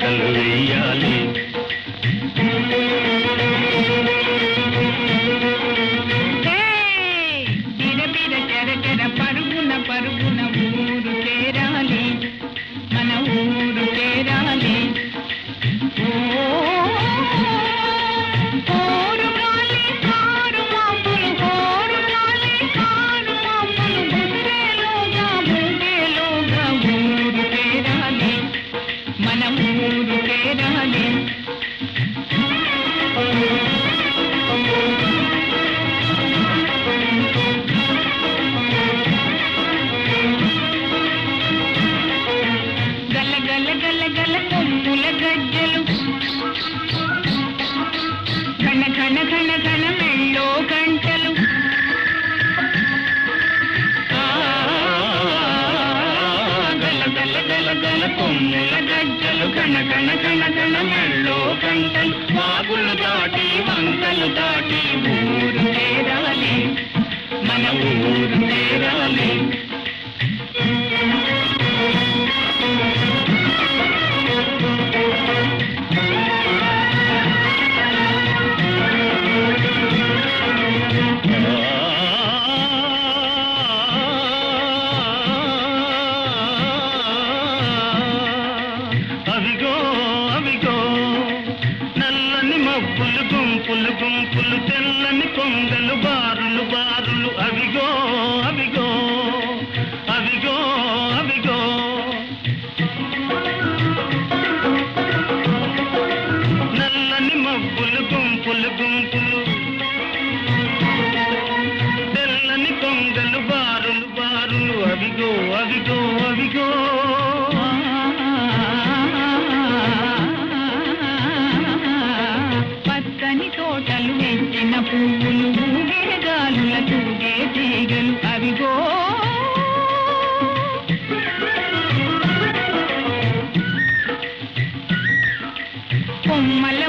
కేకలు వేయాలి. బిర చెర చెర పరుగున పరుగున ఊరు చేరాలి, మన ఊరు చేరాలి. కొమ్ముల గజ్జలు కణ కణ కణ కణ మెళ్ళో గంటలు వాగులు దాటి వంకలు దాటి ఊరు చేరాలి, మన ఊరు చేరాలి. గుంపులు గుంపులు తెల్లని కొంగలు బారులు బారులు అవిగో అవిగో అవిగో అవిగో. నల్లని మబ్బులు గుంపులు గుంపులు తెల్లని కొంగలు బారులు బారులు అవిగో అవిగో అవిగో. తోటలు వెచ్చిన పువ్వులు ఊగేగాలుల తూగే తీగలు అవిగో. కొమ్మల